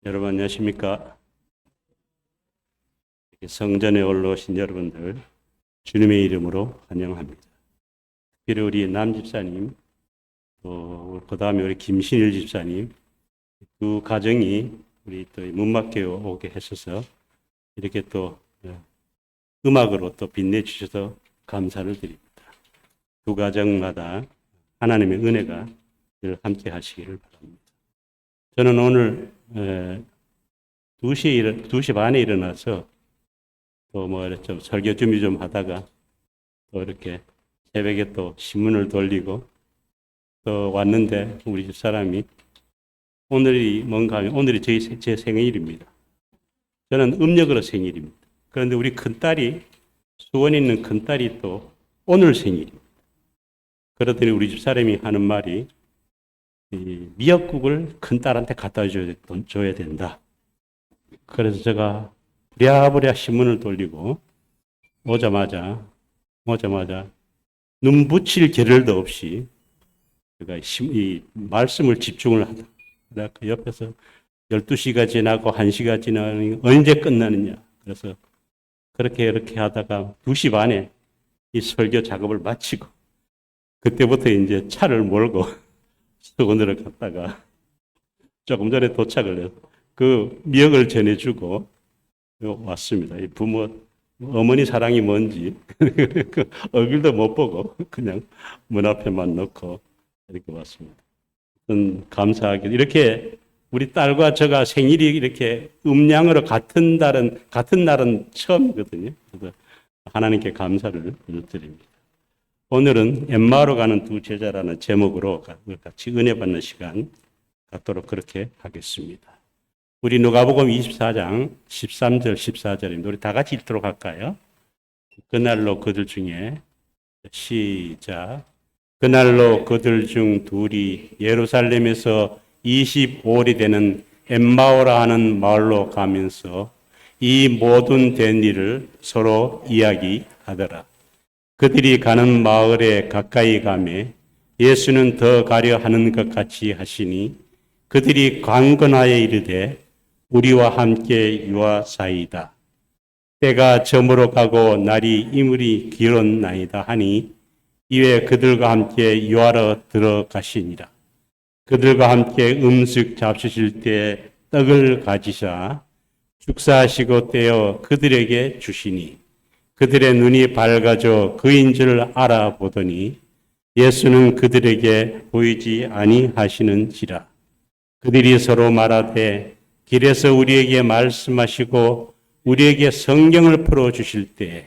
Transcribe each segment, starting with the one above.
여러분 안녕하십니까? 성전에 올라오신 여러분들 주님의 이름으로 환영합니다. 특별히 우리 남 집사님, 그 다음에 우리 김신일 집사님 두 가정이 우리 또 문막교회 오게 하셔서 이렇게 또 음악으로 또 빛내주셔서 감사를 드립니다. 두 가정마다 하나님의 은혜가 늘 함께 하시기를 바랍니다. 저는 오늘 2시 반에 일어나서 또 좀 설교 준비 좀 하다가 또 이렇게 새벽에 또 신문을 돌리고 또 왔는데 우리 집 사람이 오늘이 뭔가 하면 오늘이 제 생일입니다. 저는 음력으로 생일입니다. 그런데 우리 큰딸이 수원에 있는 큰딸이 또 오늘 생일입니다. 그러더니 우리 집 사람이 하는 말이 이 미역국을 큰딸한테 갖다 줘야 된다. 그래서 제가 부랴부랴 신문을 돌리고 오자마자 눈 붙일 겨를도 없이 제가 이 말씀을 집중을 하다 그 옆에서 12시가 지나고 1시가 지나니 언제 끝나느냐. 그래서 그렇게 하다가 2시 반에 이 설교 작업을 마치고 그때부터 이제 차를 몰고 수원으로 갔다가 조금 전에 도착을 해서 그 미역을 전해주고 왔습니다. 이 부모, 어머니 사랑이 뭔지 그 얼굴도 못 보고 그냥 문 앞에만 놓고 이렇게 왔습니다. 감사하게 이렇게 우리 딸과 제가 생일이 이렇게 음양으로 같은 날은 처음이거든요. 그래서 하나님께 감사를 드립니다. 오늘은 엠마오로 가는 두 제자라는 제목으로 같이 은혜 받는 시간 갖도록 그렇게 하겠습니다. 우리 누가복음 24장 13절 14절입니다. 우리 다 같이 읽도록 할까요? 그날로 그들 중에 시작. 그날로 그들 중 둘이 예루살렘에서 25일이 되는 엠마오라 하는 마을로 가면서 이 모든 된 일을 서로 이야기하더라. 그들이 가는 마을에 가까이 가매 예수는 더 가려 하는 것 같이 하시니 그들이 강건하여 이르되 우리와 함께 유하사이다. 때가 저물어 가고 날이 이물이 길었나이다 하니 이에 그들과 함께 유하러 들어가시니라. 그들과 함께 음식 잡수실 때 떡을 가지사 축사하시고 떼어 그들에게 주시니 그들의 눈이 밝아져 그인 줄 알아보더니 예수는 그들에게 보이지 아니하시는지라. 그들이 서로 말하되 길에서 우리에게 말씀하시고 우리에게 성경을 풀어주실 때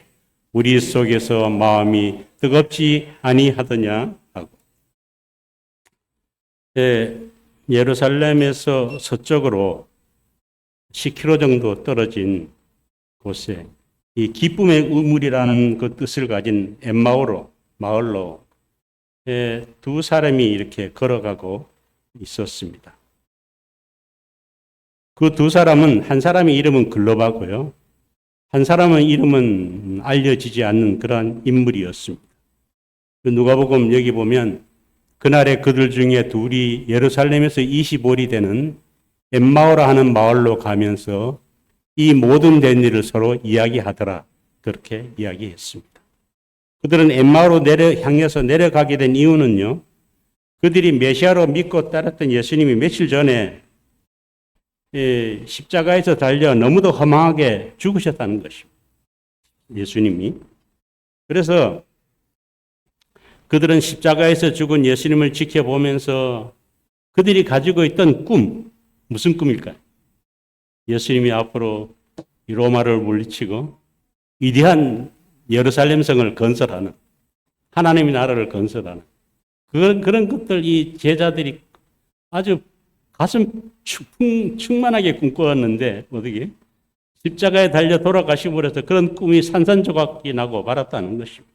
우리 속에서 마음이 뜨겁지 아니하더냐 하고. 예루살렘에서 서쪽으로 10km 정도 떨어진 곳에 이 기쁨의 우물이라는 그 뜻을 가진 엠마오로 마을로 두 사람이 이렇게 걸어가고 있었습니다. 그 두 사람은 한 사람의 이름은 글로바고요. 한 사람의 이름은 알려지지 않는 그러한 인물이었습니다. 누가복음 여기 보면 그날에 그들 중에 둘이 예루살렘에서 25일이 되는 엠마오라 하는 마을로 가면서 이 모든 된 일을 서로 이야기하더라. 그렇게 이야기했습니다. 그들은 엠마오로 향해서 내려가게 된 이유는요. 그들이 메시아로 믿고 따랐던 예수님이 며칠 전에 십자가에서 달려 너무도 허망하게 죽으셨다는 것입니다. 예수님이. 그래서 그들은 십자가에서 죽은 예수님을 지켜보면서 그들이 가지고 있던 꿈, 무슨 꿈일까요? 예수님이 앞으로 로마를 물리치고 위대한 예루살렘 성을 건설하는, 하나님의 나라를 건설하는 그런 것들 이 제자들이 아주 가슴 충만하게 꿈꿔왔는데 어떻게 십자가에 달려 돌아가시고 해서 그런 꿈이 산산조각이 나고 말았다는 것입니다.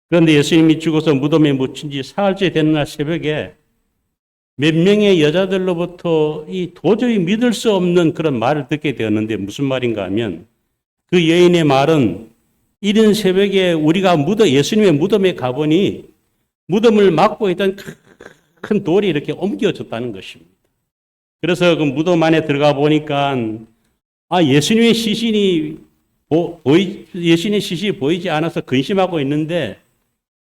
그런데 예수님이 죽어서 무덤에 묻힌 지 사흘째 되는 날 새벽에 몇 명의 여자들로부터 이 도저히 믿을 수 없는 그런 말을 듣게 되었는데 무슨 말인가 하면 그 여인의 말은 이른 새벽에 우리가 예수님의 무덤에 가보니 무덤을 막고 있던 큰 돌이 이렇게 옮겨졌다는 것입니다. 그래서 그 무덤 안에 들어가 보니까 예수님의 시신이 예수님의 시신이 보이지 않아서 근심하고 있는데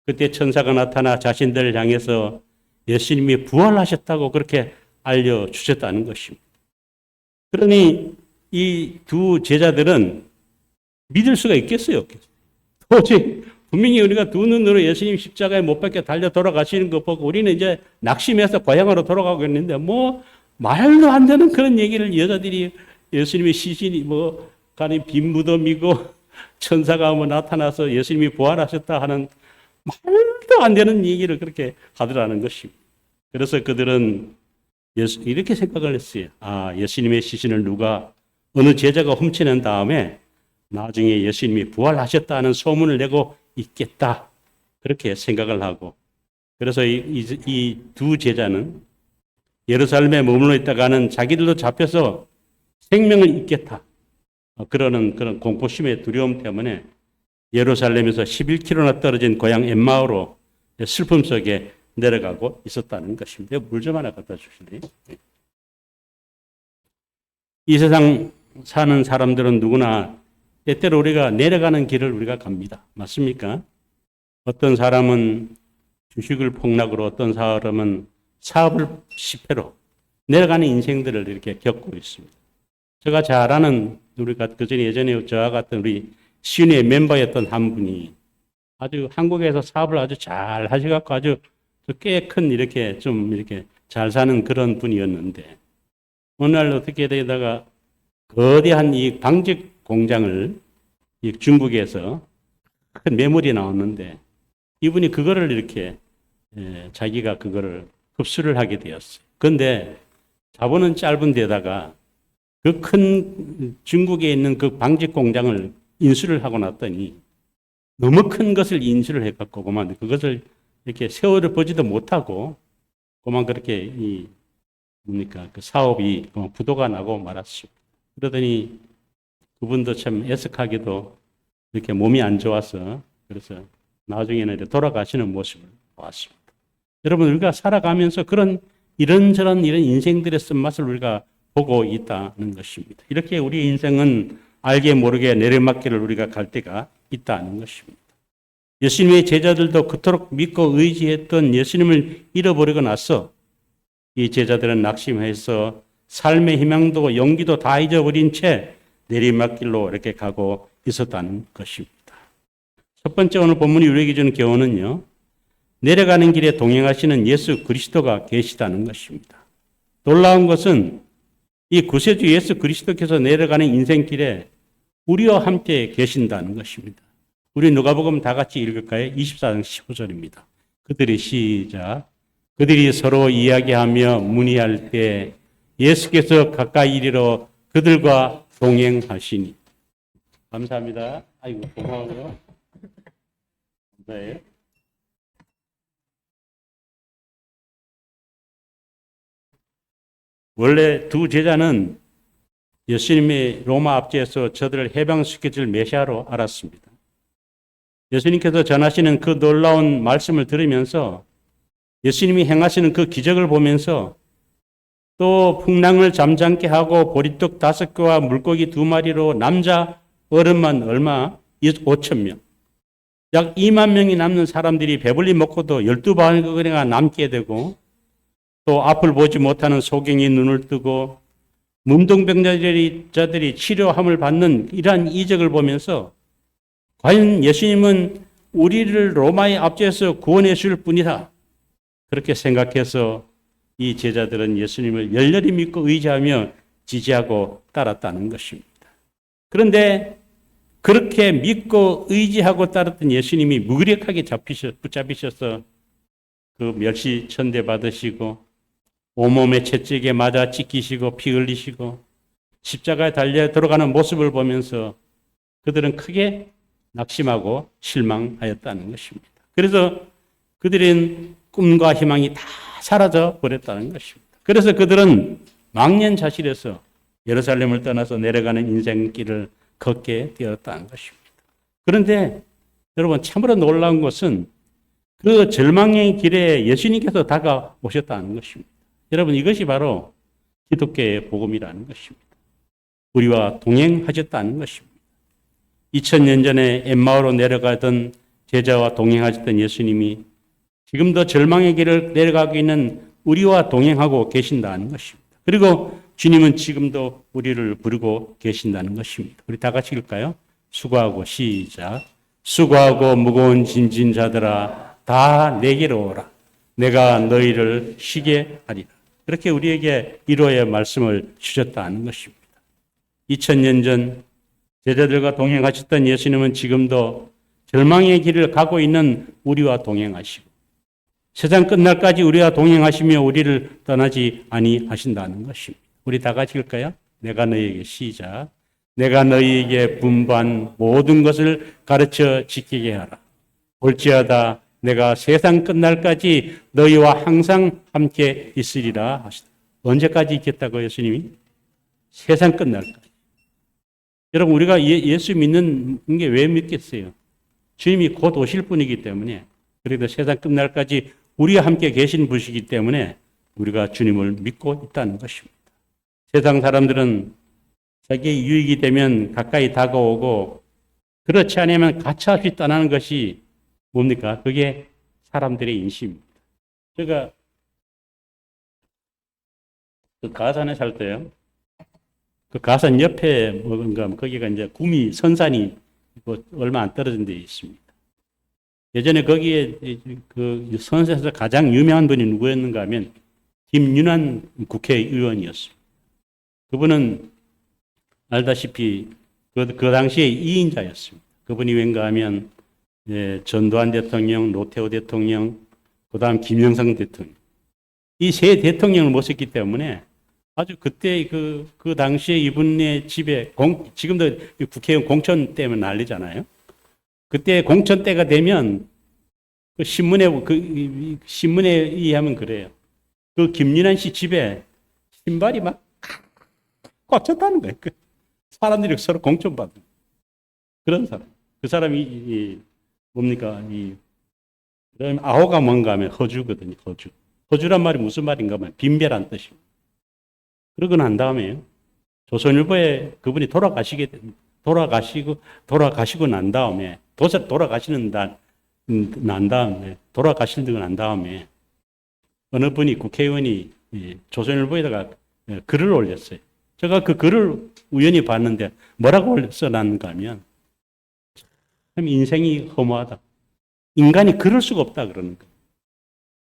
그때 천사가 나타나 자신들을 향해서 예수님이 부활하셨다고 그렇게 알려주셨다는 것입니다. 그러니 이 두 제자들은 믿을 수가 있겠어요? 도저히 분명히 우리가 두 눈으로 예수님 십자가에 못 박혀 달려 돌아가시는 거 보고 우리는 이제 낙심해서 고향으로 돌아가고 있는데 말도 안 되는 그런 얘기를 여자들이 예수님의 시신이 가는 빈 무덤이고 천사가 나타나서 예수님이 부활하셨다 하는 말도 안 되는 얘기를 그렇게 하더라는 것입니다. 그래서 그들은 이렇게 생각을 했어요. 예수님의 시신을 어느 제자가 훔쳐낸 다음에 나중에 예수님이 부활하셨다는 소문을 내고 있겠다. 그렇게 생각을 하고. 그래서 이 두 제자는 예루살렘에 머물러 있다가는 자기들도 잡혀서 생명을 잊겠다. 그러는 그런 공포심의 두려움 때문에 예루살렘에서 11km나 떨어진 고향 엠마오로 슬픔 속에 내려가고 있었다는 것입니다. 물 좀 하나 갖다 주실래요? 이 세상 사는 사람들은 누구나 때때로 우리가 내려가는 길을 우리가 갑니다. 맞습니까? 어떤 사람은 주식을 폭락으로, 어떤 사람은 사업을 실패로 내려가는 인생들을 이렇게 겪고 있습니다. 제가 잘 아는 우리가 예전에 저와 같은 우리 시은의 멤버였던 한 분이 아주 한국에서 사업을 아주 잘 하셔갖고 아주 꽤 큰 이렇게 잘 사는 그런 분이었는데 어느 날 어떻게 되다가 거대한 이 방직 공장을 중국에서 큰 매물이 나왔는데 이분이 그거를 이렇게 자기가 그거를 흡수를 하게 되었어요. 그런데 자본은 짧은 데다가 그 큰 중국에 있는 그 방직 공장을 인수를 하고 났더니 너무 큰 것을 인수를 해갖고 그것을 이렇게 세월을 보지도 못하고 그렇게 그 사업이 부도가 나고 말았죠. 그러더니 그분도 참 애석하게도 이렇게 몸이 안 좋아서 그래서 나중에는 돌아가시는 모습을 보았습니다. 여러분 우리가 살아가면서 이런 인생들의 쓴맛을 우리가 보고 있다는 것입니다. 이렇게 우리의 인생은 알게 모르게 내리막길을 우리가 갈 때가 있다는 것입니다. 예수님의 제자들도 그토록 믿고 의지했던 예수님을 잃어버리고 나서 이 제자들은 낙심해서 삶의 희망도 용기도 다 잊어버린 채 내리막길로 이렇게 가고 있었다는 것입니다. 첫 번째 오늘 본문이 우리에게 주는 교훈은요. 내려가는 길에 동행하시는 예수 그리스도가 계시다는 것입니다. 놀라운 것은 이 구세주 예수 그리스도께서 내려가는 인생길에 우리와 함께 계신다는 것입니다. 우리 누가복음 다 같이 읽을까요? 24장 15절입니다. 그들이 서로 이야기하며 문의할 때 예수께서 가까이 이르러 그들과 동행하시니. 감사합니다. 아이고 고마워요. 감사해요. 원래 두 제자는 예수님이 로마 압제에서 저들을 해방시켜줄 메시아로 알았습니다. 예수님께서 전하시는 그 놀라운 말씀을 들으면서 예수님이 행하시는 그 기적을 보면서 또 풍랑을 잠잠케 하고 보리떡 5개와 물고기 2마리로 남자 어른만 얼마? 5,000명. 약 2만 명이 남는 사람들이 배불리 먹고도 12바구니가 남게 되고 또 앞을 보지 못하는 소경이 눈을 뜨고 문둥병자들이 치료함을 받는 이러한 이적을 보면서 과연 예수님은 우리를 로마의 압제에서 구원해 줄 분이다. 그렇게 생각해서 이 제자들은 예수님을 열렬히 믿고 의지하며 지지하고 따랐다는 것입니다. 그런데 그렇게 믿고 의지하고 따랐던 예수님이 무기력하게 붙잡히셔서 그 멸시천대 받으시고 온몸에 채찍에 맞아 찢기시고 피 흘리시고 십자가에 달려 들어가는 모습을 보면서 그들은 크게 낙심하고 실망하였다는 것입니다. 그래서 그들은 꿈과 희망이 다 사라져 버렸다는 것입니다. 그래서 그들은 망연자실해서 예루살렘을 떠나서 내려가는 인생길을 걷게 되었다는 것입니다. 그런데 여러분 참으로 놀라운 것은 그 절망의 길에 예수님께서 다가오셨다는 것입니다. 여러분 이것이 바로 기독교의 복음이라는 것입니다. 우리와 동행하셨다는 것입니다. 2000년 전에 엠마오로 내려가던 제자와 동행하셨던 예수님이 지금도 절망의 길을 내려가고 있는 우리와 동행하고 계신다는 것입니다. 그리고 주님은 지금도 우리를 부르고 계신다는 것입니다. 우리 다 같이 읽을까요? 수고하고 시작. 수고하고 무거운 짐진 자들아 다 내게로 오라. 내가 너희를 쉬게 하리라. 그렇게 우리에게 위로의 말씀을 주셨다는 것입니다. 2000년 전 제자들과 동행하셨던 예수님은 지금도 절망의 길을 가고 있는 우리와 동행하시고 세상 끝날까지 우리와 동행하시며 우리를 떠나지 아니하신다는 것입니다. 우리 다 같이 읽을까요? 내가 너희에게 시작. 내가 너희에게 분부한 모든 것을 가르쳐 지키게 하라. 볼지어다 내가 세상 끝날까지 너희와 항상 함께 있으리라 하시다. 언제까지 있겠다고 예수님이? 세상 끝날까지. 여러분 우리가 예수 믿는 게 왜 믿겠어요? 주님이 곧 오실 분이기 때문에 그래도 세상 끝날까지 우리와 함께 계신 분이기 때문에 우리가 주님을 믿고 있다는 것입니다. 세상 사람들은 자기의 유익이 되면 가까이 다가오고 그렇지 않으면 가차없이 떠나는 것이 뭡니까? 그게 사람들의 인심입니다. 제가 그 가산에 살 때요. 그 가산 옆에 뭔가 거기가 이제 구미 선산이 얼마 안 떨어진 데 있습니다. 예전에 거기에 그 선산에서 가장 유명한 분이 누구였는가 하면 김윤환 국회의원이었습니다. 그분은 알다시피 그 당시에 2인자였습니다. 그분이 왠가 하면 전두환 대통령, 노태우 대통령, 그 다음 김영삼 대통령. 이 세 대통령을 모셨기 때문에 아주 그때 그 당시에 이분의 집에 지금도 국회의원 공천 때문에 난리잖아요. 그때 공천 때가 되면 그 신문에 의하면 그래요. 그 김윤환 씨 집에 신발이 막 꽉 찼다는 거예요. 사람들이 서로 공천받은 그런 사람. 그 사람이 뭡니까? 그다음에 아호가 뭔가 하면 허주거든요. 허주. 허주란 말이 무슨 말인가 하면 빈배란 뜻입니다. 그러고 난 다음에 조선일보에 그분이 돌아가시고 난 다음에 돌아가시고 난 다음에 어느 분이 국회의원이 조선일보에다가 글을 올렸어요. 제가 그 글을 우연히 봤는데 뭐라고 써놨는가 하면 참 인생이 허무하다. 인간이 그럴 수가 없다 그러는 거예요.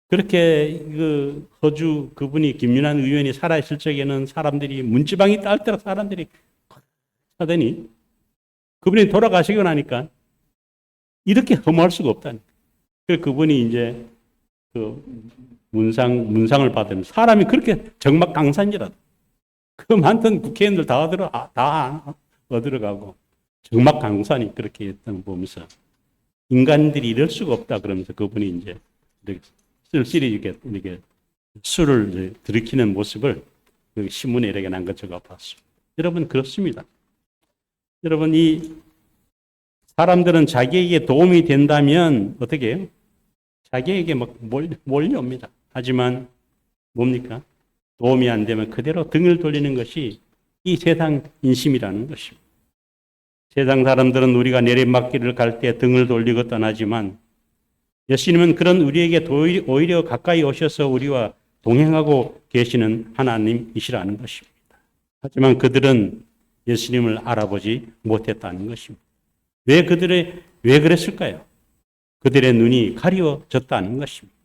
그렇게 그 허주 그분이 김윤환 의원이 살아있을 적에는 사람들이 문지방이 딸때록 사람들이 하더니 그분이 돌아가시고 나니까 이렇게 허무할 수가 없다는 거예요. 그래서 그분이 이제 그 문상을 받은 사람이 그렇게 정막강산이라도 그 많던 국회의원들 다 얻으러 가고 정막강산이 그렇게 했던 거 보면서 인간들이 이럴 수가 없다 그러면서 그분이 이제 쓸쓸히 이렇게 술을 들이키는 모습을 신문에 이렇게 난 것 제가 봤습니다. 여러분 그렇습니다. 여러분 이 사람들은 자기에게 도움이 된다면 어떻게 해요? 자기에게 막 몰려옵니다. 하지만 뭡니까? 도움이 안 되면 그대로 등을 돌리는 것이 이 세상 인심이라는 것입니다. 세상 사람들은 우리가 내리막길을 갈 때 등을 돌리고 떠나지만 예수님은 그런 우리에게 오히려 가까이 오셔서 우리와 동행하고 계시는 하나님이시라는 것입니다. 하지만 그들은 예수님을 알아보지 못했다는 것입니다. 왜 그랬을까요? 그들의 눈이 가려졌다는 것입니다.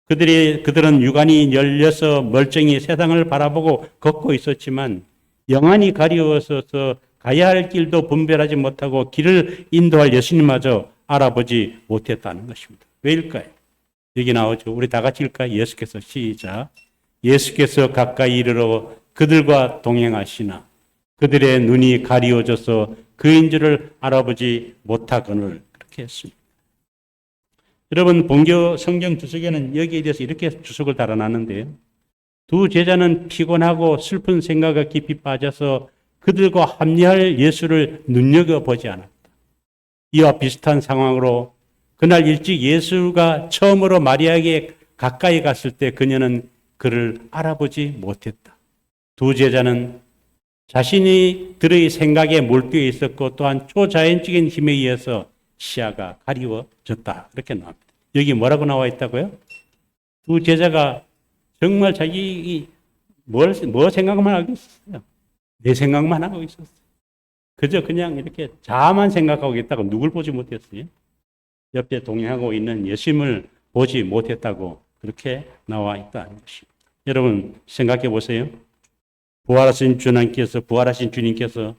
그들은 육안이 열려서 멀쩡히 세상을 바라보고 걷고 있었지만 영안이 가려워서 가야 할 길도 분별하지 못하고 길을 인도할 예수님마저 알아보지 못했다는 것입니다. 왜일까요? 여기 나오죠. 우리 다 같이 읽을까요? 예수께서 시작. 예수께서 가까이 이르러 그들과 동행하시나 그들의 눈이 가리워져서 그인 줄을 알아보지 못하거늘 그렇게 했습니다. 여러분 본교 성경 주석에는 여기에 대해서 이렇게 주석을 달아놨는데요. 두 제자는 피곤하고 슬픈 생각에 깊이 빠져서 그들과 합리할 예수를 눈여겨보지 않았다. 이와 비슷한 상황으로 그날 일찍 예수가 처음으로 마리아에게 가까이 갔을 때 그녀는 그를 알아보지 못했다. 두 제자는 자신이 들의 생각에 몰두해 있었고 또한 초자연적인 힘에 의해서 시야가 가리워졌다. 이렇게 나옵니다. 여기 뭐라고 나와 있다고요? 두 제자가 정말 자기 뭐 생각만 하고 있었어요. 내 생각만 하고 있었어요. 그저 그냥 이렇게 자아만 생각하고 있다고 누굴 보지 못했어요. 옆에 동행하고 있는 예수님을 보지 못했다고 그렇게 나와 있다는 것입니다. 여러분 생각해 보세요. 부활하신 주님께서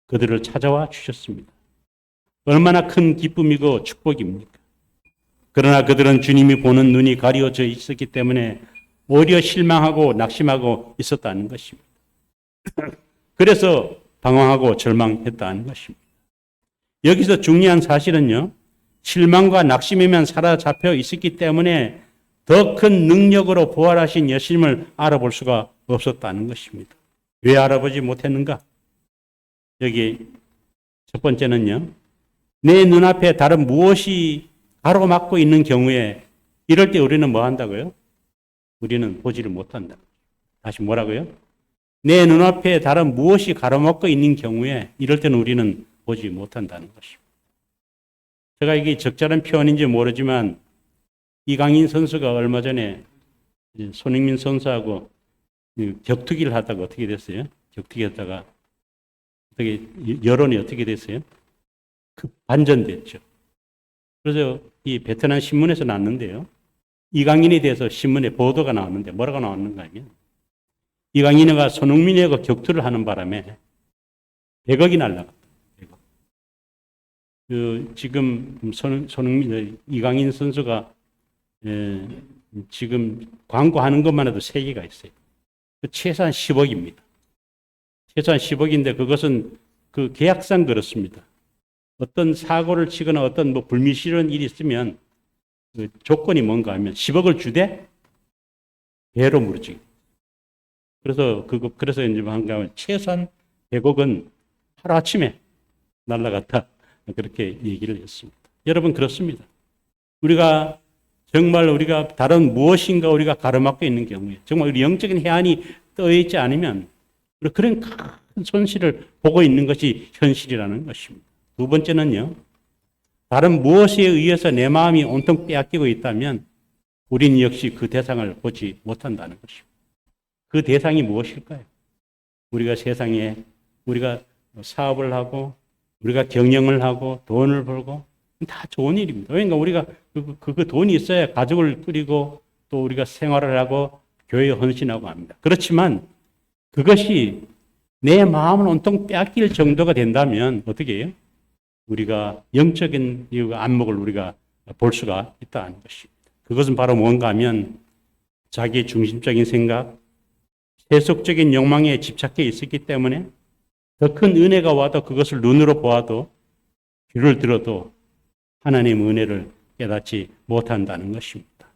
그들을 찾아와 주셨습니다. 얼마나 큰 기쁨이고 축복입니까? 그러나 그들은 주님이 보는 눈이 가려져 있었기 때문에 오히려 실망하고 낙심하고 있었다는 것입니다. 그래서 방황하고 절망했다는 것입니다. 여기서 중요한 사실은요, 실망과 낙심이면 사로잡혀 있었기 때문에 더 큰 능력으로 부활하신 예수님을 알아볼 수가 없었다는 것입니다. 왜 알아보지 못했는가? 여기 첫 번째는요, 내 눈앞에 다른 무엇이 가로막고 있는 경우에 이럴 때 우리는 뭐 한다고요? 우리는 보지를 못한다. 다시 뭐라고요? 내 눈앞에 다른 무엇이 가로막고 있는 경우에 이럴 때는 우리는 보지 못한다는 것입니다. 제가 이게 적절한 표현인지 모르지만 이강인 선수가 얼마 전에 손흥민 선수하고 격투기를 하다가 어떻게 됐어요? 격투기 하다가 어떻게 여론이 어떻게 됐어요? 반전됐죠. 그래서 이 베트남 신문에서 났는데요. 이강인에 대해서 신문에 보도가 나왔는데 뭐라고 나왔는가 하면 이강인이가 손흥민이하고 격투를 하는 바람에 100억이 날라갔다. 100억. 지금 이강인 선수가 지금 광고하는 것만 해도 3개가 있어요. 최소한 10억입니다. 최소한 10억인데 그것은 그 계약상 그렇습니다. 어떤 사고를 치거나 어떤 불미스러운 일이 있으면 그 조건이 뭔가 하면 10억을 주되 배로 무너지게. 그래서 이제 한가하면 최소한 100억은 하루아침에 날라갔다. 그렇게 얘기를 했습니다. 여러분 그렇습니다. 정말 우리가 다른 무엇인가 우리가 가로막고 있는 경우에 정말 우리 영적인 해안이 떠 있지 않으면 그런 큰 손실을 보고 있는 것이 현실이라는 것입니다. 두 번째는요. 다른 무엇에 의해서 내 마음이 온통 빼앗기고 있다면 우리는 역시 그 대상을 보지 못한다는 것입니다. 그 대상이 무엇일까요? 우리가 세상에 우리가 사업을 하고 우리가 경영을 하고 돈을 벌고 다 좋은 일입니다. 그러니까 우리가 그 돈이 있어야 가족을 꾸리고 또 우리가 생활을 하고 교회에 헌신하고 합니다. 그렇지만 그것이 내 마음을 온통 빼앗길 정도가 된다면 어떻게 해요? 우리가 영적인 안목을 우리가 볼 수가 있다는 것입니다. 그것은 바로 뭔가 하면 자기 중심적인 생각, 세속적인 욕망에 집착해 있었기 때문에 더 큰 은혜가 와도 그것을 눈으로 보아도 귀를 들어도 하나님의 은혜를 깨닫지 못한다는 것입니다.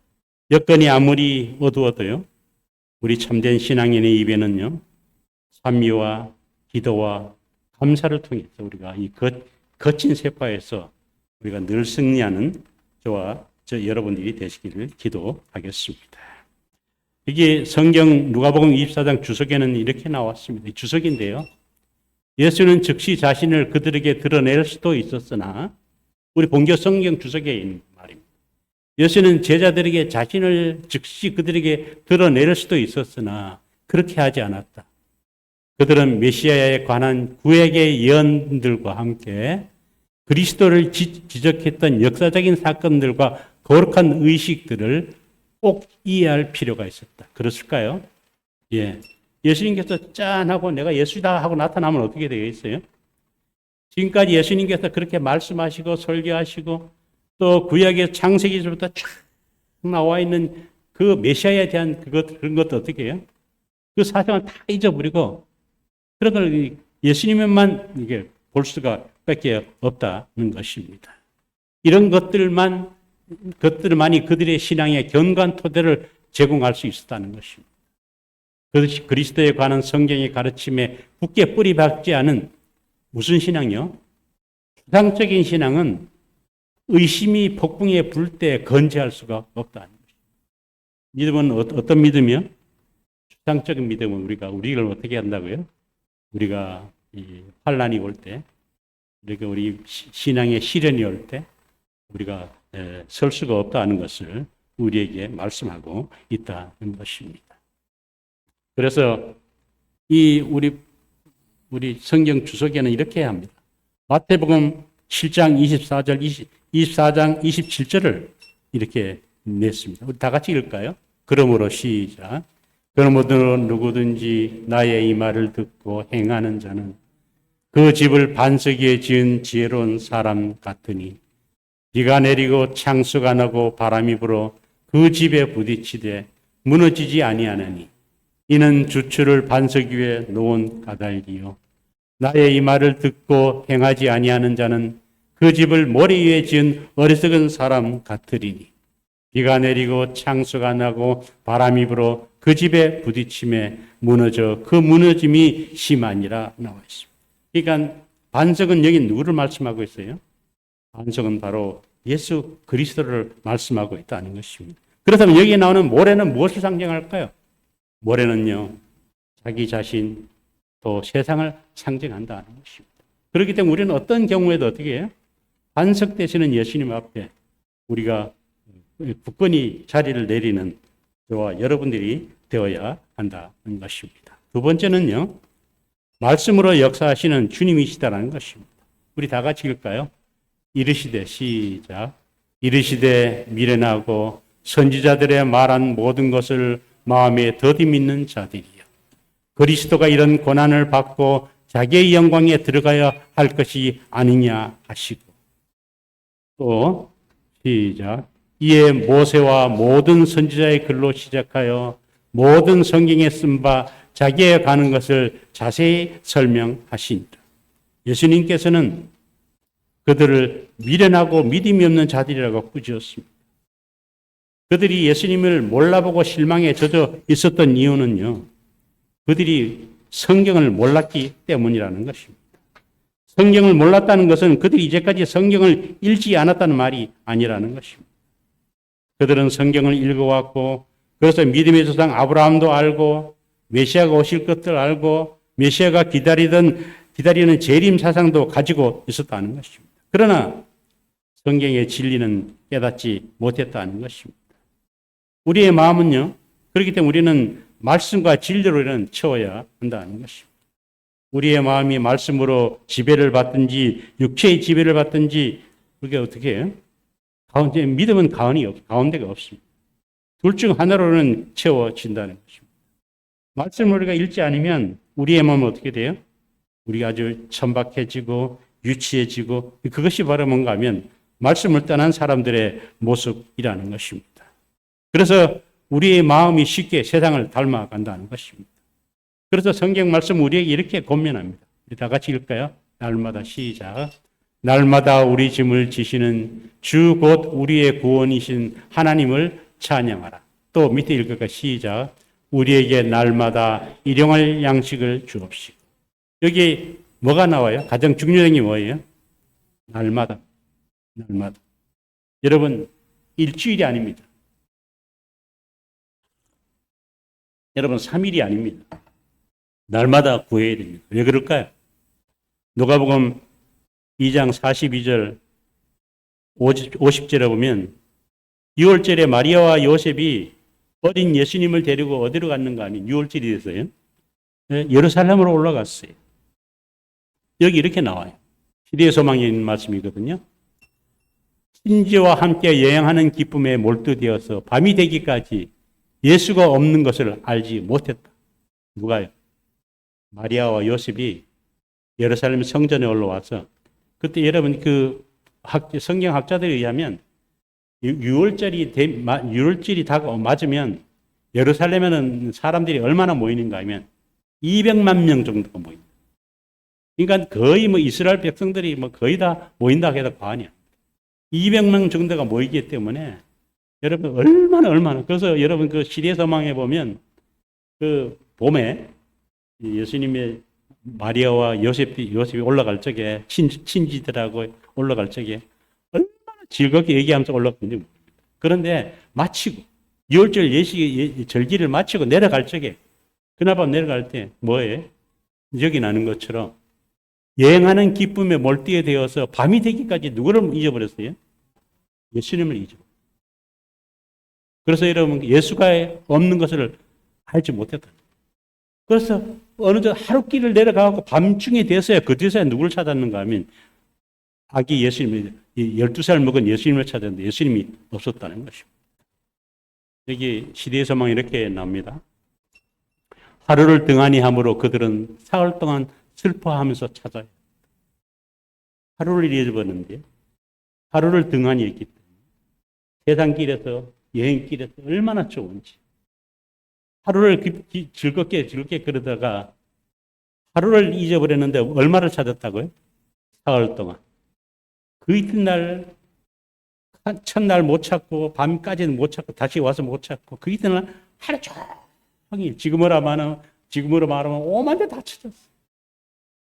여건이 아무리 어두워도요, 우리 참된 신앙인의 입에는요, 찬미와 기도와 감사를 통해서 우리가 이 거친 세파에서 우리가 늘 승리하는 저와 여러분들이 되시기를 기도하겠습니다. 이게 성경 누가복음 24장 주석에는 이렇게 나왔습니다. 주석인데요. 예수는 즉시 자신을 그들에게 드러낼 수도 있었으나 우리 본교 성경 주석에 있는 말입니다. 예수는 제자들에게 자신을 즉시 그들에게 드러낼 수도 있었으나 그렇게 하지 않았다. 그들은 메시아에 관한 구약의 예언들과 함께 그리스도를 지적했던 역사적인 사건들과 거룩한 의식들을 꼭 이해할 필요가 있었다. 그랬을까요? 예. 예수님께서 짠 하고 내가 예수다 하고 나타나면 어떻게 되겠어요? 지금까지 예수님께서 그렇게 말씀하시고 설교하시고 또 구약의 창세기서부터 쫙 나와 있는 그 메시아에 대한 그런 것도 어떻게 해요? 그 사정을 다 잊어버리고 그런 걸 예수님만 이게 볼 수가 밖에 없다는 것입니다. 이런 것들만이 그들의 신앙의 견고한 토대를 제공할 수 있었다는 것입니다. 그것이 그리스도에 관한 성경의 가르침에 굳게 뿌리 박지 않은 무슨 신앙이요? 추상적인 신앙은 의심이 폭풍에 불 때 건재할 수가 없다는 것입니다. 믿음은 어떤 믿음이요? 추상적인 믿음은 우리를 어떻게 한다고요? 우리가 이 환란이 올 때, 이렇게 우리 신앙의 시련이 올 때 우리가 설 수가 없다는 것을 우리에게 말씀하고 있다는 것입니다. 그래서 이 우리 성경 주석에는 이렇게 합니다. 마태복음 7장 24장 27절을 이렇게 냈습니다. 우리 다 같이 읽을까요? 그러므로 시작. 그러므로 누구든지 나의 이 말을 듣고 행하는 자는 그 집을 반석 위에 지은 지혜로운 사람 같으니 비가 내리고 창수가 나고 바람이 불어 그 집에 부딪히되 무너지지 아니하나니 이는 주추를 반석 위에 놓은 까닭이요 나의 이 말을 듣고 행하지 아니하는 자는 그 집을 모래 위에 지은 어리석은 사람 같으리니 비가 내리고 창수가 나고 바람이 불어 그 집에 부딪힘에 무너져 그 무너짐이 심하니라 나와 있습니다. 그러니까 반석은 여기 누구를 말씀하고 있어요? 반석은 바로 예수 그리스도를 말씀하고 있다는 것입니다. 그렇다면 여기에 나오는 모래는 무엇을 상징할까요? 모래는요, 자기 자신 또 세상을 상징한다는 것입니다. 그렇기 때문에 우리는 어떤 경우에도 어떻게 해요? 반석 되시는 예수님 앞에 우리가 굳건히 자리를 내리는 저와 여러분들이 되어야 한다는 것입니다. 두 번째는요, 말씀으로 역사하시는 주님이시다라는 것입니다. 우리 다 같이 읽을까요? 이르시되 시작. 이르시되 미련하고 선지자들의 말한 모든 것을 마음에 더디 믿는 자들이여. 그리스도가 이런 고난을 받고 자기의 영광에 들어가야 할 것이 아니냐 하시고. 또 시작. 이에 모세와 모든 선지자의 글로 시작하여 모든 성경에 쓴 바 자기에 가는 것을 자세히 설명하시니라. 예수님께서는 그들을 미련하고 믿음이 없는 자들이라고 꾸짖었습니다. 그들이 예수님을 몰라보고 실망에 젖어 있었던 이유는요, 그들이 성경을 몰랐기 때문이라는 것입니다. 성경을 몰랐다는 것은 그들이 이제까지 성경을 읽지 않았다는 말이 아니라는 것입니다. 그들은 성경을 읽어왔고, 그래서 믿음의 조상 아브라함도 알고, 메시아가 오실 것들 알고, 메시아가 기다리는 재림 사상도 가지고 있었다는 것입니다. 그러나 성경의 진리는 깨닫지 못했다는 것입니다. 우리의 마음은요, 그렇기 때문에 우리는 말씀과 진리로는 채워야 한다는 것입니다. 우리의 마음이 말씀으로 지배를 받든지 육체의 지배를 받든지 그게 어떻게 해요? 믿음은 가운데가 없습니다. 둘 중 하나로는 채워진다는 것입니다. 말씀을 우리가 읽지 않으면 우리의 마음은 어떻게 돼요? 우리가 아주 천박해지고 유치해지고, 그것이 바로 뭔가 하면 말씀을 떠난 사람들의 모습이라는 것입니다. 그래서 우리의 마음이 쉽게 세상을 닮아간다는 것입니다. 그래서 성경 말씀 우리에게 이렇게 권면합니다. 우리 다 같이 읽을까요? 날마다 시작. 날마다 우리 짐을 지시는 주 곧 우리의 구원이신 하나님을 찬양하라. 또 밑에 읽을까요? 시작. 우리에게 날마다 일용할 양식을 주옵시고. 여기 뭐가 나와요? 가장 중요한 게 뭐예요? 날마다. 여러분, 일주일이 아닙니다. 여러분, 3일이 아닙니다. 날마다 구해야 됩니다. 왜 그럴까요? 누가복음 2장 42절 50절에 보면 6월절에 마리아와 요셉이 어린 예수님을 데리고 어디로 갔는가 하면 6월절이 됐어요. 예루살렘으로 올라갔어요. 여기 이렇게 나와요. 시대의 소망에 있는 말씀이거든요. 친지와 함께 여행하는 기쁨에 몰두되어서 밤이 되기까지 예수가 없는 것을 알지 못했다. 누가요? 마리아와 요셉이 예루살렘 성전에 올라와서, 그때 여러분 성경학자들에 의하면 6월절이 맞으면 예루살렘에는 사람들이 얼마나 모이는가 하면 200만 명 정도가 모입니다. 그러니까 거의 이스라엘 백성들이 거의 다 모인다 해도 과언이야. 200명 정도가 모이기 때문에 여러분 얼마나 그래서 여러분 그 시대 소망에 보면 그 봄에 예수님의 마리아와 요셉이 올라갈 적에 친지들하고 올라갈 적에 얼마나 즐겁게 얘기하면서 올라갔는지 모릅니다. 그런데 마치고 6월절 절기를 마치고 내려갈 적에 그나마 내려갈 때 뭐예요? 여기 나는 것처럼 여행하는 기쁨에 몰두에 되어서 밤이 되기까지 누구를 잊어버렸어요? 예수님을 잊어버렸어요. 그래서 여러분 예수가 없는 것을 알지 못했다. 그래서 어느 저 하루길을 내려가고 밤중에 돼서야 그 뒤에서야 누구를 찾았는가 하면 아기 예수님이 12살 먹은 예수님을 찾았는데 예수님이 없었다는 것입니다. 여기 시대의 소망이 이렇게 나옵니다. 하루를 등한히 함으로 그들은 사흘 동안 슬퍼하면서 찾아요. 하루를 잊어버렸는데 하루를 등한히 했기 때문에 세상 길에서 여행길에서 얼마나 좋은지 하루를 즐겁게 그러다가 하루를 잊어버렸는데 얼마를 찾았다고요? 사흘 동안. 그 이튿날 첫날 못 찾고 밤까지는 못 찾고 다시 와서 못 찾고 그 이튿날 하루 종일 지금으로 말하면 5만 대 다 찾았어.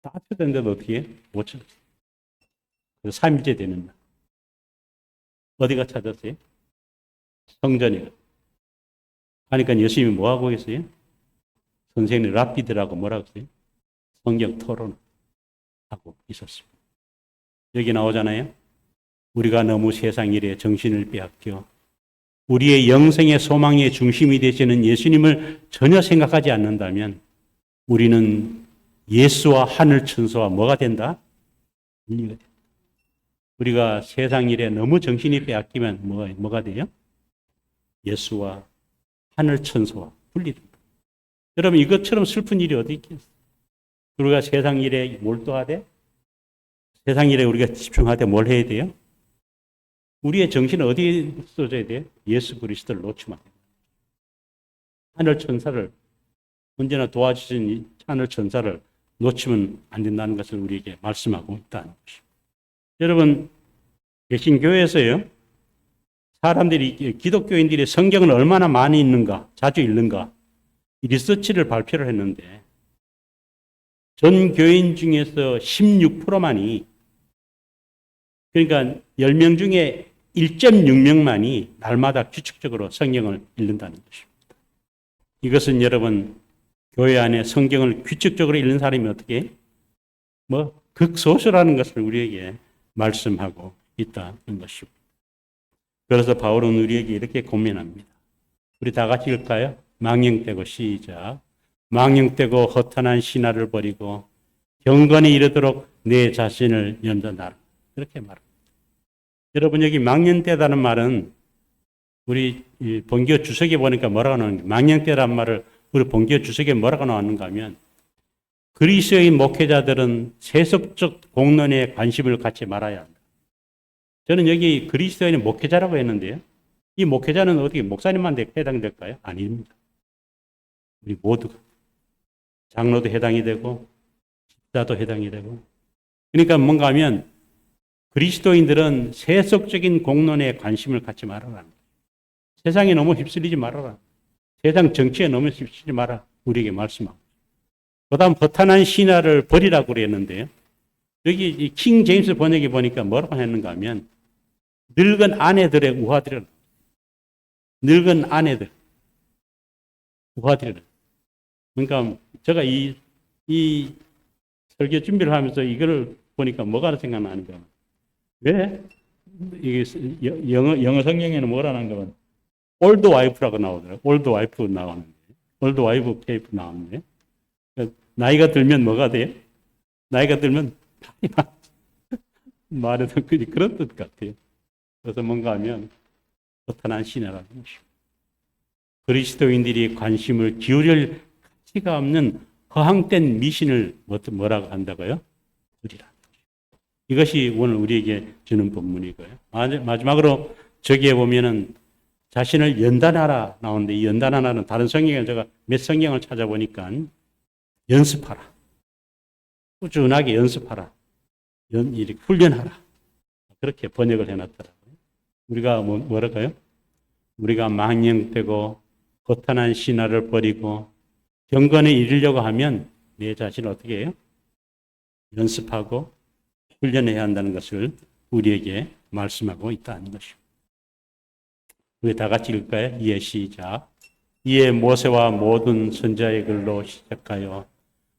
다 찾았는데도 어떻게 못 찾았어. 그래서 3일째 되는 날. 어디가 찾았어요? 성전이가. 하니까 예수님이 뭐하고 계세요? 선생님 랍비들하고 뭐라고 했어요? 성경 토론하고 있었습니다. 여기 나오잖아요. 우리가 너무 세상 일에 정신을 빼앗겨 우리의 영생의 소망의 중심이 되시는 예수님을 전혀 생각하지 않는다면 우리는 예수와 하늘 천사와 뭐가 된다? 분리가 된다. 우리가 세상 일에 너무 정신이 빼앗기면 뭐가 돼요? 예수와 하늘 천사와 분리된다. 여러분 이것처럼 슬픈 일이 어디 있겠어요? 우리가 세상 일에 몰두하되 세상 일에 우리가 집중하되 뭘 해야 돼요? 우리의 정신은 어디에 쏟아야 돼요? 예수 그리스도를 놓치면 안 돼요. 하늘 천사를 언제나 도와주신 하늘 천사를 놓치면 안 된다는 것을 우리에게 말씀하고 있다는 것입니다. 여러분 개신교에서요. 사람들이 기독교인들이 성경을 얼마나 많이 읽는가, 자주 읽는가 이 리서치를 발표를 했는데 전 교인 중에서 16%만이 그러니까 10명 중에 1.6명만이 날마다 규칙적으로 성경을 읽는다는 것입니다. 이것은 여러분 교회 안에 성경을 규칙적으로 읽는 사람이 어떻게 극소수라는 것을 우리에게 말씀하고 있다는 것입니다. 그래서 바울은 우리에게 이렇게 고민합니다. 우리 다 같이 읽을까요? 망령되고 시작. 망령되고 허탄한 신화를 버리고 경건에 이르도록 내 자신을 연단하라. 그렇게 말합니다. 여러분 여기 망령되다는 말은 우리 본교 주석에 보니까 뭐라고 나오는가? 망령되라는 말을 우리 본교 주석에 뭐라고 나왔는가 하면 그리스도의 목회자들은 세속적 공론에 관심을 갖지 말아야 한다. 저는 여기 그리스도인의 목회자라고 했는데요. 이 목회자는 어떻게 목사님한테 해당될까요? 아닙니다. 우리 모두가. 장로도 해당이 되고 집사도 해당이 되고 그러니까 뭔가 하면 그리스도인들은 세속적인 공론에 관심을 갖지 말아라. 세상에 너무 휩쓸리지 말아라. 세상 정치에 너무 휩쓸리지 마라. 우리에게 말씀하고. 그 다음 허탄한 신화를 버리라고 그랬는데요. 여기 킹 제임스 번역에 보니까 뭐라고 했는가 하면 늙은 아내들의 우화들을 늙은 아내들 우화들을 그러니까 제가 이 설교 준비를 하면서 이거를 보니까 뭐가 생각나는가 왜 이게 영어 성경에는 뭐라는 거면 올드 와이프라고 나오더라고요. 올드 와이프 나오는데 올드 와이프 테이프 나오는데 나이가 들면 뭐가 돼요? 나이가 들면 말해도 그런 뜻 같아요. 그래서 뭔가 하면 허탄한 신화라는 것입니다. 그리스도인들이 관심을 기울일 가치가 없는 허황된 미신을 뭐라고 한다고요? 드리라. 이것이 오늘 우리에게 주는 본문이고요. 마지막으로 저기에 보면은 자신을 연단하라 나오는데 이 연단하라는 다른 성경에 제가 몇 성경을 찾아보니까 연습하라. 꾸준하게 연습하라. 이렇게 훈련하라. 그렇게 번역을 해놨더라고요. 우리가 뭐랄까요? 우리가 망령되고 허탄한 신화를 버리고 경건에 이르려고 하면 내 자신을 어떻게 해요? 연습하고 훈련해야 한다는 것을 우리에게 말씀하고 있다는 것입니다. 우리 다 같이 읽을까요? 예, 시작. 이에 모세와 모든 선지자의 글로 시작하여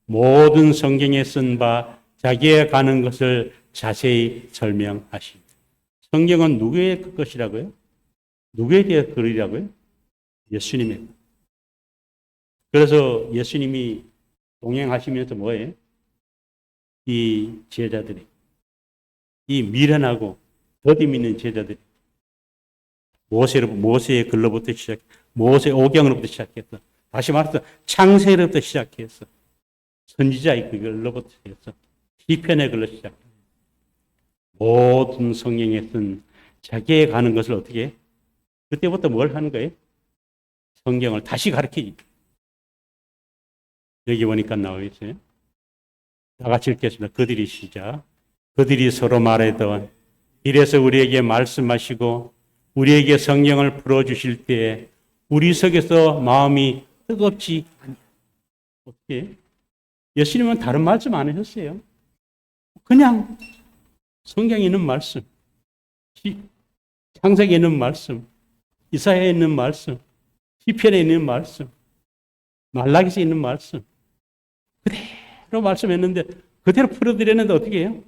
모든 성경에 쓴 바 자기에 가는 것을 자세히 설명하십니다. 성경은 누구의 것이라고요? 누구에 대해 글이라고요? 예수님의. 그래서 예수님이 동행하시면서 뭐예요? 이 제자들이, 이 미련하고 더디 있는 제자들이 모세의 글로부터 모세 오경으로부터 시작해서 다시 말해서 창세로부터 시작해서 선지자의 글로부터 시작해서 시편의 글로 시작해서 모든 성경에 쓴 자기에 가는 것을 어떻게 해? 그때부터 뭘 하는 거예요? 성경을 다시 가르치지. 여기 보니까 나와 있어요. 다 같이 읽겠습니다. 그들이 시작. 그들이 서로 말하던 이래서 우리에게 말씀하시고 우리에게 성경을 풀어주실 때에 우리 속에서 마음이 뜨겁지 않냐. 어떻게? 예수님은 다른 말씀 안 하셨어요. 그냥 성경에 있는 말씀, 창세기에 있는 말씀, 이사야에 있는 말씀, 시편에 있는 말씀, 말라기서에 있는 말씀 그대로 말씀했는데 그대로 풀어드렸는데 어떻게 해요?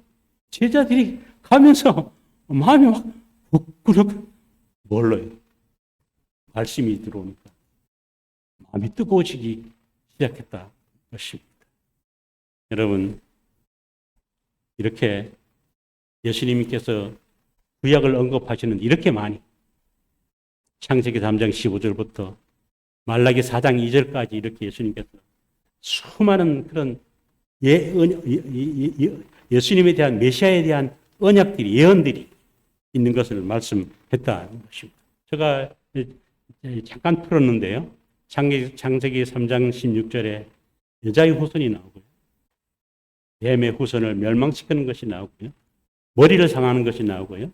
제자들이 가면서 마음이 막 부끄럽고 몰라요. 말씀이 들어오니까 마음이 뜨거워지기 시작했다 것입니다. 여러분, 이렇게 예수님께서 구약을 언급하시는 이렇게 많이 창세기 3장 15절부터 말라기 4장 2절까지 이렇게 예수님께서 수많은 그런 예수님에 대한 메시아에 대한 언약들이 예언들이 있는 것을 말씀했다는 것입니다. 제가 잠깐 풀었는데요. 창세기 3장 16절에 여자의 후손이 나오고요. 뱀의 후손을 멸망시키는 것이 나오고요. 머리를 상하는 것이 나오고요.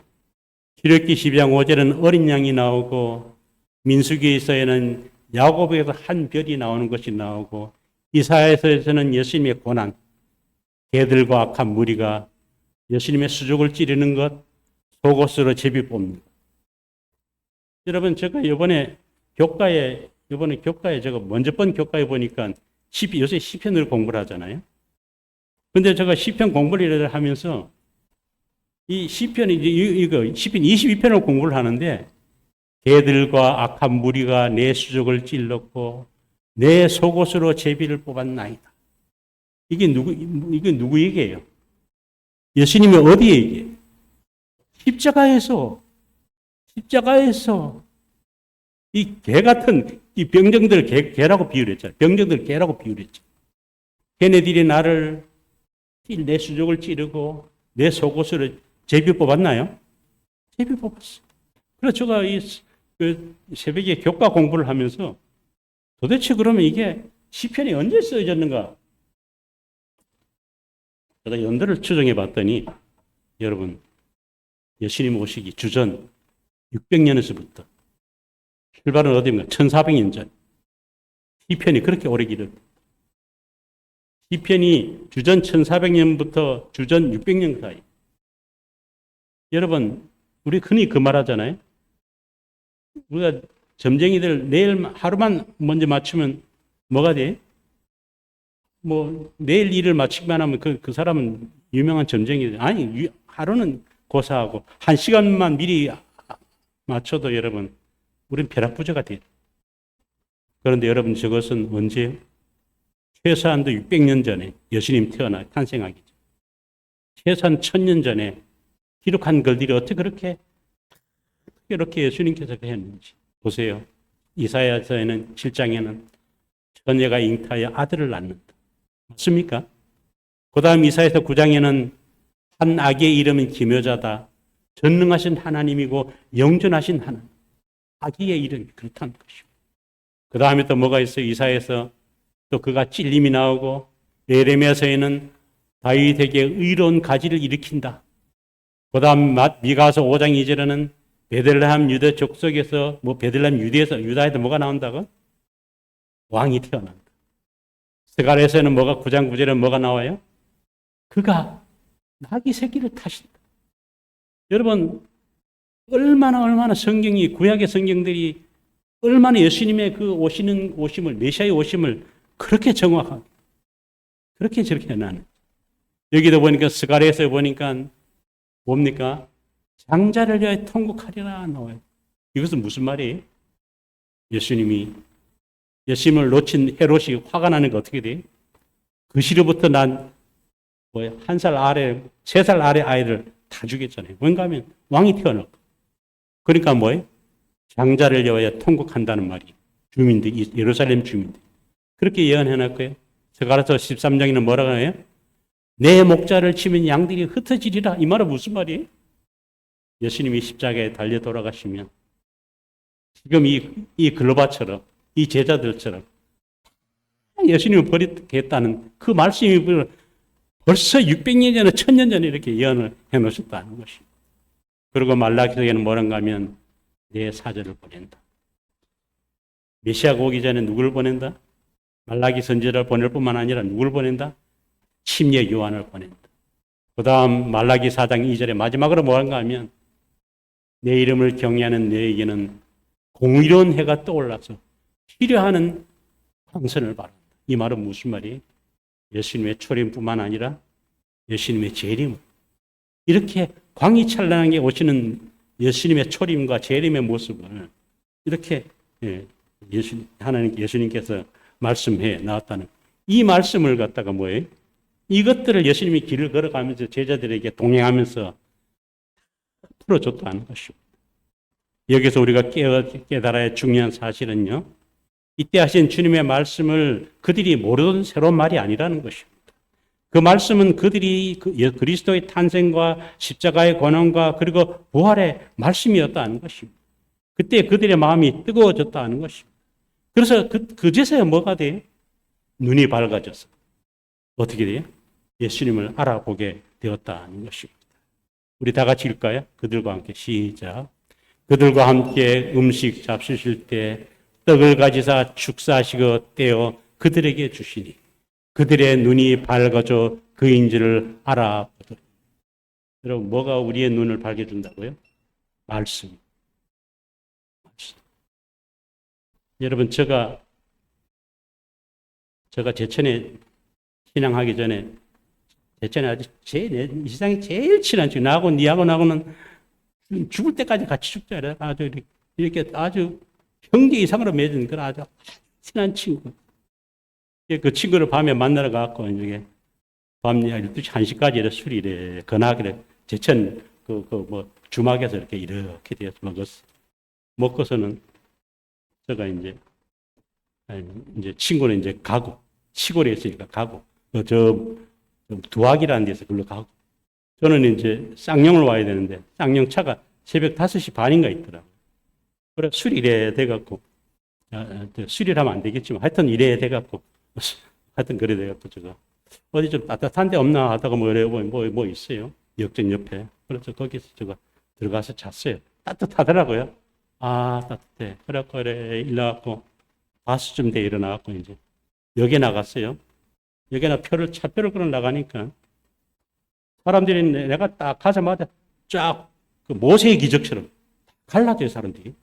출애굽기 12장 5절에는 어린 양이 나오고 민수기에서는 야곱에서 한 별이 나오는 것이 나오고 이사야서에서는 예수님의 고난, 개들과 악한 무리가 예수님의 수족을 찌르는 것, 속옷으로 제비 뽑는 것. 여러분, 제가 이번에 교과에 제가 먼저 번 교과에 보니까 요새 시편을 공부를 하잖아요. 근데 제가 시편 공부를 하면서 이 시편이 이거 시편 22편을 공부를 하는데 개들과 악한 무리가 내 수족을 찔렀고 내 속옷으로 제비를 뽑았나이다. 이게 누구 얘기예요? 예수님이 어디 얘기예요? 십자가에서 이 개 같은 이 병정들 개라고 비유를 했잖아요. 병정들 개라고 비유를 했죠. 걔네들이 나를 내 수족을 찌르고 내 속옷으로 제비 뽑았나요? 제비 뽑았어. 그래서 제가 새벽에 교과 공부를 하면서 도대체 그러면 이게 시편이 언제 쓰여졌는가? 제가 연도를 추정해 봤더니 여러분 예수님 오시기 주전 600년에서부터 출발은 어디입니까? 1400년 전. 시편이 그렇게 오래 기록됩니다. 시편이 주전 1400년부터 주전 600년 사이. 여러분, 우리 흔히 그 말 하잖아요. 우리가 점쟁이들 내일 하루만 먼저 맞추면 뭐가 돼? 뭐 내일 일을 마치기만 하면 그 사람은 유명한 점쟁이들. 아니, 하루는 고사하고 한 시간만 미리 맞춰도 여러분 우린 벼락부자가 돼요. 그런데 여러분 저것은 언제? 최소한도 600년 전에 예수님 탄생하기 전. 최소한 1000년 전에 기록한 글들이 어떻게 그렇게 예수님께서 했는지 보세요. 이사야서에는 7장에는 처녀가 잉타하여 아들을 낳는다. 맞습니까? 그 다음 이사야서 9장에는 한 아기의 이름은 기묘자다. 전능하신 하나님이고 영존하신 하나님. 아기의 이름이 그렇다는 것이고. 그 다음에 또 뭐가 있어요? 이사야서 또 그가 찔림이 나오고 예레미야서에는 다윗에게 의로운 가지를 일으킨다. 그 다음 미가서 5장 2절에는 베들레헴 유대 족속에서 베들레헴 유다에도 뭐가 나온다고? 왕이 태어난다. 스가랴서에는 9장 9절에 뭐가 나와요? 그가 나귀 새끼를 타신다. 여러분 얼마나 성경이 구약의 성경들이 얼마나 예수님의 그 오심을, 메시아의 오심을 그렇게 정확하게, 그렇게 저렇게 해놨는. 여기도 보니까 스가랴에서 보니까 뭡니까? 장자를 위하여 통곡하리라 나와요. 이것은 무슨 말이에요? 예수님을 놓친 헤롯이 화가 나는 게 어떻게 돼요? 그 시로부터 난 한 살 아래, 3살 아래 아이를 다 죽였잖아요. 뭔가 하면 왕이 태어났고. 그러니까 뭐예요? 장자를 위하여 통곡한다는 말이 주민들, 예루살렘 주민들. 그렇게 예언해놨고요. 스가랴서 13장에는 뭐라고 해요? 내 목자를 치면 양들이 흩어지리라. 이 말은 무슨 말이에요? 예수님이 십자가에 달려 돌아가시면 지금 이 글로바처럼, 이 제자들처럼 예수님을 버리겠다는 그 말씀이 벌써 600년 전에 1000년 전에 이렇게 예언을 해놓으셨다는 것입니다. 그리고 말라기서에는 뭐란가 하면 내 사절을 보낸다. 메시아가 오기 전에 누구를 보낸다? 말라기 선지자를 보낼 뿐만 아니라 누구를 보낸다? 침례 요한을 보낸다. 그 다음 말라기 4장 2절에 마지막으로 뭐란가 하면 내 이름을 경외하는 너에게는 공의로운 해가 떠올라서 치료하는 광선을 바란다. 이 말은 무슨 말이에요? 예수님의 초림뿐만 아니라 예수님의 재림. 이렇게 광이 찬란하게 오시는 예수님의 초림과 재림의 모습을 이렇게 하나님 예수님께서 말씀해 나왔다는 이 말씀을 갖다가 뭐예요? 이것들을 예수님이 길을 걸어가면서 제자들에게 동행하면서 풀어줬다는 것입니다. 여기서 우리가 깨달아야 할 중요한 사실은요. 이때 하신 주님의 말씀을 그들이 모르던 새로운 말이 아니라는 것입니다. 그 말씀은 그들이 그리스도의 탄생과 십자가의 권한과 그리고 부활의 말씀이었다는 것입니다. 그때 그들의 마음이 뜨거워졌다는 것입니다. 그래서 그제서야 뭐가 돼요? 눈이 밝아져서 어떻게 돼요? 예수님을 알아보게 되었다는 것입니다. 우리 다 같이 읽을까요? 그들과 함께 시작. 그들과 함께 음식 잡수실 때 떡을 가지사 축사하시고 떼어 그들에게 주시니 그들의 눈이 밝아져 그인지를 알아보더라. 여러분 뭐가 우리의 눈을 밝혀준다고요? 말씀. 여러분 제가 제천에 신앙하기 전에 제천에 아주 이 세상에 제일 친한 친구 나하고는 죽을 때까지 같이 죽자. 아주 이렇게 아주 형제 이상으로 맺은 그런 아주 친한 친구. 그 친구를 밤에 만나러 가고 이제 밤 12시 1시까지 술이 이래 거나기래 제천 뭐 주막에서 이렇게 돼서 먹고서는 제가 이제 친구는 이제 가고 시골에 있으니까 가고 저 두학이라는 데서 글로 가고 저는 이제 쌍용을 와야 되는데 쌍용 차가 새벽 5시 반인가 있더라고요. 그래 술이 이래 돼갖고 술이라면 안 되겠지만 하여튼 이래 돼갖고 하여튼 그래 돼갖고 제가 어디 좀 따뜻한 데 없나 하다가 뭐 있어요. 역전 옆에. 그래서 거기서 제가 들어가서 잤어요. 따뜻하더라고요. 아 따뜻해. 그래 일어나갖고 5시쯤 돼 일어나갖고 이제 역에 나갔어요. 역에 차표를 끌어 나가니까 사람들이 내가 딱 가자마자 쫙 그 모세의 기적처럼 갈라져요, 사람들이.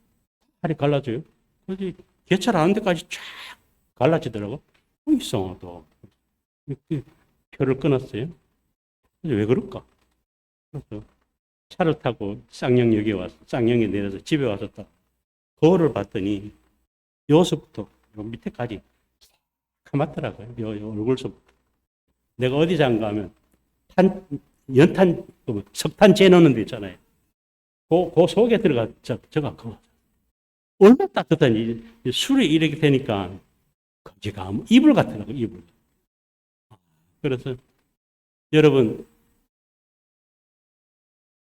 팔이 갈라져요. 그래서 개찰하는 데까지 쫙 갈라지더라고. 이상하다. 표를 끊었어요. 왜 그럴까? 그래서 차를 타고 쌍용역에 와서, 쌍용에 내려서 집에 와서 딱 거울을 봤더니 여기서부터 밑에까지 까맣더라고요. 요 얼굴서부터. 내가 어디 장가면 연탄, 석탄 재놓는 데 있잖아요. 그 속에 들어가, 저가 그거. 얼마나 따뜻한, 술이 이렇게 되니까, 제가 이불 같더라고요, 이불. 그래서, 여러분,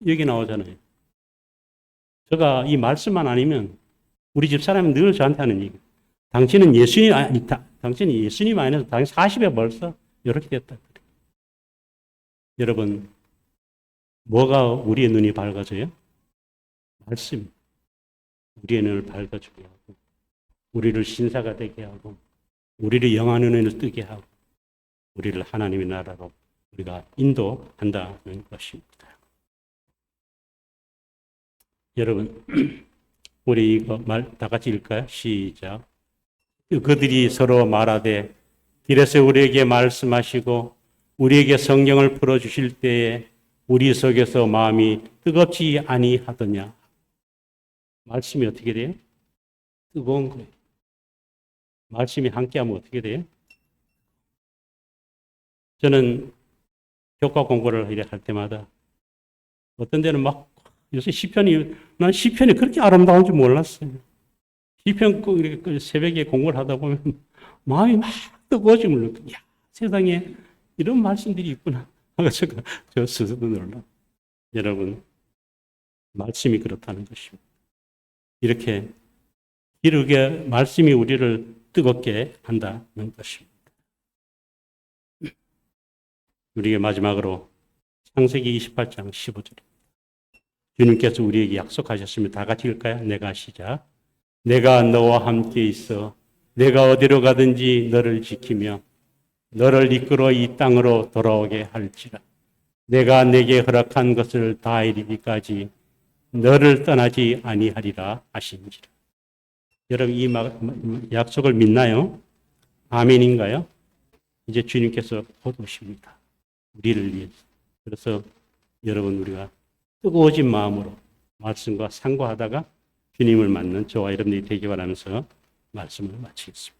여기 나오잖아요. 제가 이 말씀만 아니면, 우리 집 사람이 늘 저한테 하는 얘기. 당신은 당신이 예수님 안에서 당신 40에 벌써 이렇게 됐다. 여러분, 뭐가 우리의 눈이 밝아져요? 말씀. 우리의 눈을 밝아주게 하고, 우리를 신사가 되게 하고, 우리를 영안의 눈을 뜨게 하고, 우리를 하나님의 나라로 우리가 인도한다는 것입니다. 여러분, 우리 이거 말 다 같이 읽을까요? 시작. 그들이 서로 말하되 길에서 우리에게 말씀하시고 우리에게 성경을 풀어주실 때에 우리 속에서 마음이 뜨겁지 아니하더냐. 말씀이 어떻게 돼요? 뜨거운 거예요. 말씀이 함께하면 어떻게 돼요? 저는 교과 공부를 이렇게 할 때마다 어떤 데는 막 요새 난 시편이 그렇게 아름다운 줄 몰랐어요. 시편 이렇게 새벽에 공부를 하다 보면 마음이 막 뜨거워지면 야, 세상에 이런 말씀들이 있구나. 저 스스로 놀라. 여러분, 말씀이 그렇다는 것입니다. 이렇게 이렇게 말씀이 우리를 뜨겁게 한다는 것입니다. 우리에게 마지막으로 창세기 28장 15절입니다. 주님께서 우리에게 약속하셨습니다. 다 같이 읽을까요? 내가 시작. 내가 너와 함께 있어 내가 어디로 가든지 너를 지키며 너를 이끌어 이 땅으로 돌아오게 할지라. 내가 내게 허락한 것을 다 이르기까지 너를 떠나지 아니하리라 하신지라. 여러분 이 약속을 믿나요? 아멘인가요? 이제 주님께서 곧 오십니다. 우리를 위해서. 그래서 여러분 우리가 뜨거워진 마음으로 말씀과 상고하다가 주님을 만난 저와 여러분들이 되기 바라면서 말씀을 마치겠습니다.